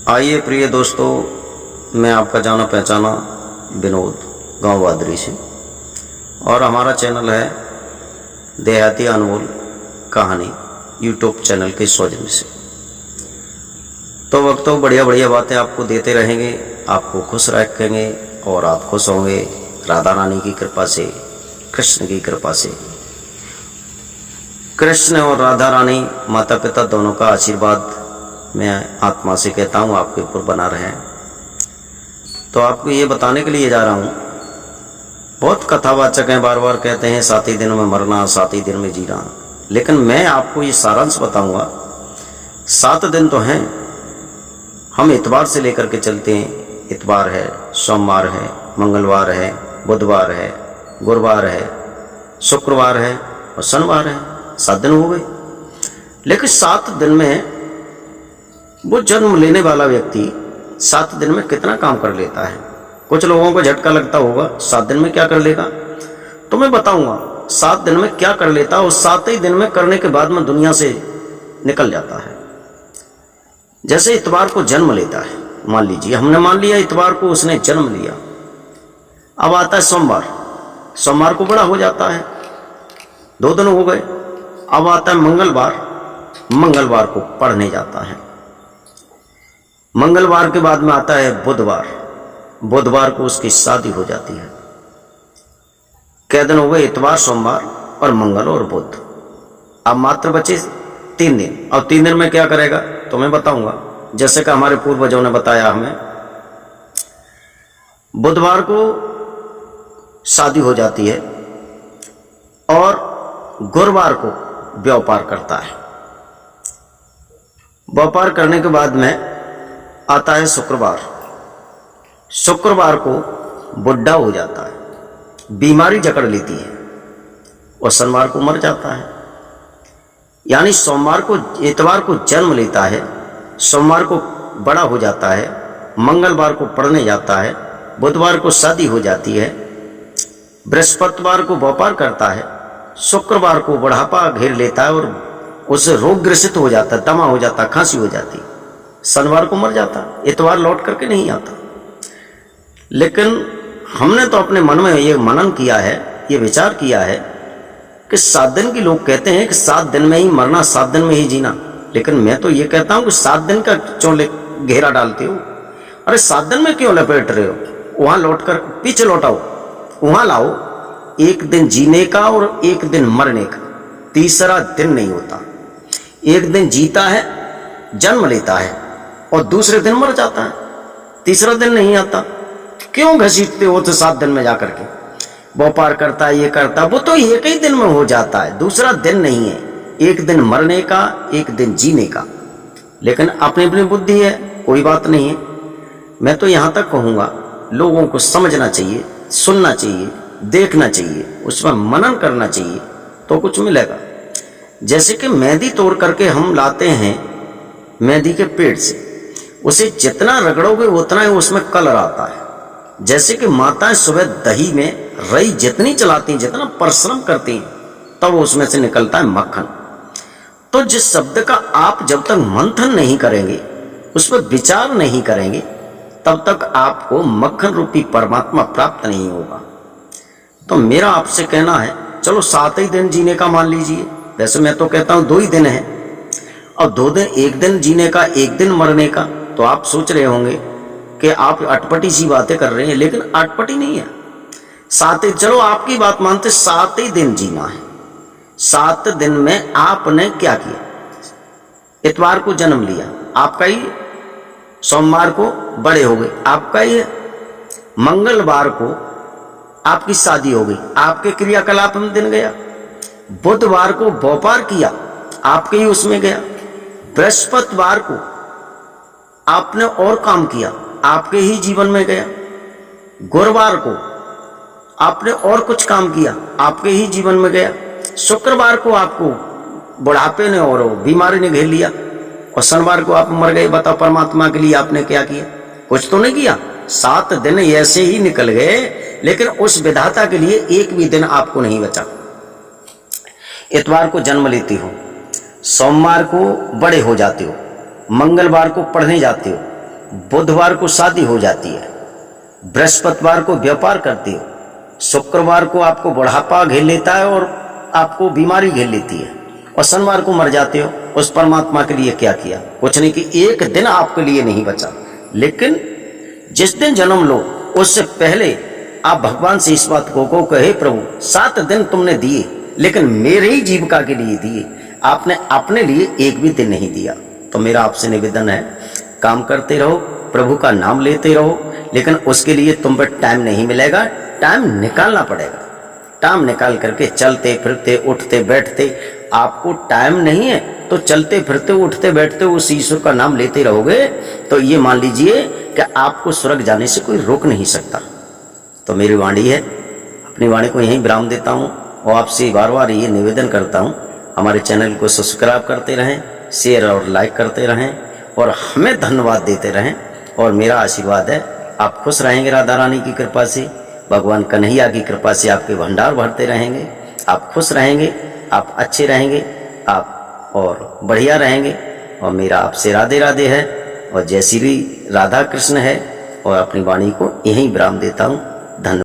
आइए प्रिय दोस्तों, मैं आपका जाना पहचाना विनोद, गांव वादरी से, और हमारा चैनल है देहाती अनमोल कहानी यूट्यूब चैनल के सौजन्य से। तो वक्तों बढ़िया बढ़िया बातें आपको देते रहेंगे, आपको खुश रखेंगे और आप खुश होंगे राधा रानी की कृपा से, कृष्ण की कृपा से। कृष्ण और राधा रानी माता पिता दोनों का आशीर्वाद मैं आत्मा से कहता हूँ आपके ऊपर बना रहे। तो आपको ये बताने के लिए जा रहा हूँ, बहुत कथावाचक हैं, बार बार कहते हैं 7 ही दिन में मरना, 7 ही दिन में जीना, लेकिन मैं आपको ये सारांश बताऊंगा। 7 दिन तो हैं, हम इतवार से लेकर के चलते हैं। इतवार है, सोमवार है, मंगलवार है, बुधवार है, गुरुवार है, शुक्रवार है और शनिवार है। 7 दिन हो गए। लेकिन 7 दिन में वो जन्म लेने वाला व्यक्ति 7 दिन में कितना काम कर लेता है। कुछ लोगों को झटका लगता होगा 7 दिन में क्या कर लेगा, तो मैं बताऊंगा 7 दिन में क्या कर लेता और 7 ही दिन में करने के बाद में दुनिया से निकल जाता है। जैसे इतवार को जन्म लेता है, मान लीजिए हमने मान लिया इतवार को उसने जन्म लिया। अब आता है सोमवार, सोमवार को बड़ा हो जाता है, 2 दिन हो गए। अब आता है मंगलवार, मंगलवार को पढ़ने जाता है। मंगलवार के बाद में आता है बुधवार, बुधवार को उसकी शादी हो जाती है। कै दिन हो गए, इतवार, सोमवार और मंगल और बुध। अब मात्र बचे 3 दिन। अब 3 दिन में क्या करेगा तो मैं बताऊंगा। जैसे कि हमारे पूर्वजों ने बताया हमें, बुधवार को शादी हो जाती है और गुरुवार को व्यापार करता है। व्यापार करने के बाद में आता है शुक्रवार, शुक्रवार को बुढ़ा हो जाता है, बीमारी जकड़ लेती है और शनिवार को मर जाता है। यानी सोमवार को, इतवार को जन्म लेता है, सोमवार को बड़ा हो जाता है, मंगलवार को पढ़ने जाता है, बुधवार को शादी हो जाती है, बृहस्पतिवार को व्यापार करता है, शुक्रवार को बुढ़ापा घेर लेता है और उसे रोग ग्रसित हो जाता है, दमा हो जाता, खांसी हो जाती, शनिवार को मर जाता, इतवार लौट करके नहीं आता। लेकिन हमने तो अपने मन में ये मनन किया है, ये विचार किया है कि 7 दिन की लोग कहते हैं कि 7 दिन में ही मरना, 7 दिन में ही जीना। लेकिन मैं तो ये कहता हूं कि 7 दिन का चोले घेरा डालते हो। अरे 7 दिन में क्यों लपेट रहे हो, वहां लौट कर पीछे लौटाओ, वहां लाओ। एक दिन जीने का और एक दिन मरने का, तीसरा दिन नहीं होता। एक दिन जीता है, जन्म लेता है और दूसरे दिन मर जाता है, तीसरा दिन नहीं आता। क्यों घसीटते हो तो 7 दिन में जाकर के व्यापार करता है, ये करता, वो तो एक ही दिन में हो जाता है, दूसरा दिन नहीं है। एक दिन मरने का, एक दिन जीने का। लेकिन अपनी अपनी बुद्धि है, कोई बात नहीं है। मैं तो यहां तक कहूंगा, लोगों को समझना चाहिए, सुनना चाहिए, देखना चाहिए, उसमें मनन करना चाहिए, तो कुछ मिलेगा। जैसे कि मेहंदी तोड़ करके हम लाते हैं मेहंदी के पेड़ से, उसे जितना रगड़ोगे उतना ही उसमें कलर आता है। जैसे कि माताएं सुबह दही में रई जितनी चलाती हैं, जितना परिश्रम करती हैं, तब उसमें से निकलता है मक्खन। तो जिस शब्द का आप जब तक मंथन नहीं करेंगे, उस पर विचार नहीं करेंगे, तब तक आपको मक्खन रूपी परमात्मा प्राप्त नहीं होगा। तो मेरा आपसे कहना है, चलो 7 ही दिन जीने का मान लीजिए। वैसे मैं तो कहता हूं 2 ही दिन है, और 2 दिन, एक दिन जीने का, एक दिन मरने का। तो आप सोच रहे होंगे कि आप अटपटी सी बातें कर रहे हैं, लेकिन अटपटी नहीं है। 7 ही, चलो आपकी बात मानते, 7 ही दिन जीना है। 7 दिन में आपने क्या किया? इतवार को जन्म लिया, आपका ही। सोमवार को बड़े हो गए, आपका ही है। मंगलवार को आपकी शादी हो गई, आपके क्रियाकलाप में दिन गया। बुधवार को व्यापार किया, आपके ही उसमें गया। बृहस्पतिवार को आपने और काम किया, आपके ही जीवन में गया। गुरुवार को आपने और कुछ काम किया, आपके ही जीवन में गया। शुक्रवार को आपको बुढ़ापे ने और बीमारी ने घेर लिया, और शनिवार को आप मर गए। बताओ परमात्मा के लिए आपने क्या किया? कुछ तो नहीं किया। 7 दिन ऐसे ही निकल गए, लेकिन उस विधाता के लिए एक भी दिन आपको नहीं बचा। इतवार को जन्म लेती हो, सोमवार को बड़े हो जाते हो, मंगलवार को पढ़ने जाते हो, बुधवार को शादी हो जाती है, बृहस्पतिवार को व्यापार करते हो, शुक्रवार को आपको बुढ़ापा घेर लेता है और आपको बीमारी घेर लेती है, और शनिवार को मर जाते हो। उस परमात्मा के लिए क्या किया? कुछ नहीं, कि एक दिन आपके लिए नहीं बचा। लेकिन जिस दिन जन्म लो उससे पहले आप भगवान से इस बात को कहे, प्रभु 7 दिन तुमने दिए, लेकिन मेरे ही जीविका के लिए दिए, आपने अपने लिए एक भी दिन नहीं दिया। तो मेरा आपसे निवेदन है, काम करते रहो, प्रभु का नाम लेते रहो, लेकिन उसके लिए तुम पर टाइम नहीं मिलेगा, टाइम निकालना पड़ेगा। टाइम निकाल करके चलते फिरते उठते बैठते, आपको टाइम नहीं है तो चलते फिरते उठते बैठते उस ईश्वर का नाम लेते रहोगे, तो ये मान लीजिए कि आपको स्वर्ग जाने से कोई रोक नहीं सकता। तो मेरी वाणी है, अपनी वाणी को यहीं विराम देता हूँ और आपसे बार बार ये निवेदन करता हूँ, हमारे चैनल को सब्सक्राइब करते रहें, शेयर और लाइक करते रहें और हमें धन्यवाद देते रहें। और मेरा आशीर्वाद है, आप खुश रहेंगे राधा रानी की कृपा से, भगवान कन्हैया की कृपा से आपके भंडार भरते रहेंगे, आप खुश रहेंगे, आप अच्छे रहेंगे, आप और बढ़िया रहेंगे। और मेरा आपसे राधे राधे है और जय श्री राधा कृष्ण है, और अपनी वाणी को यहीं विराम देता हूँ।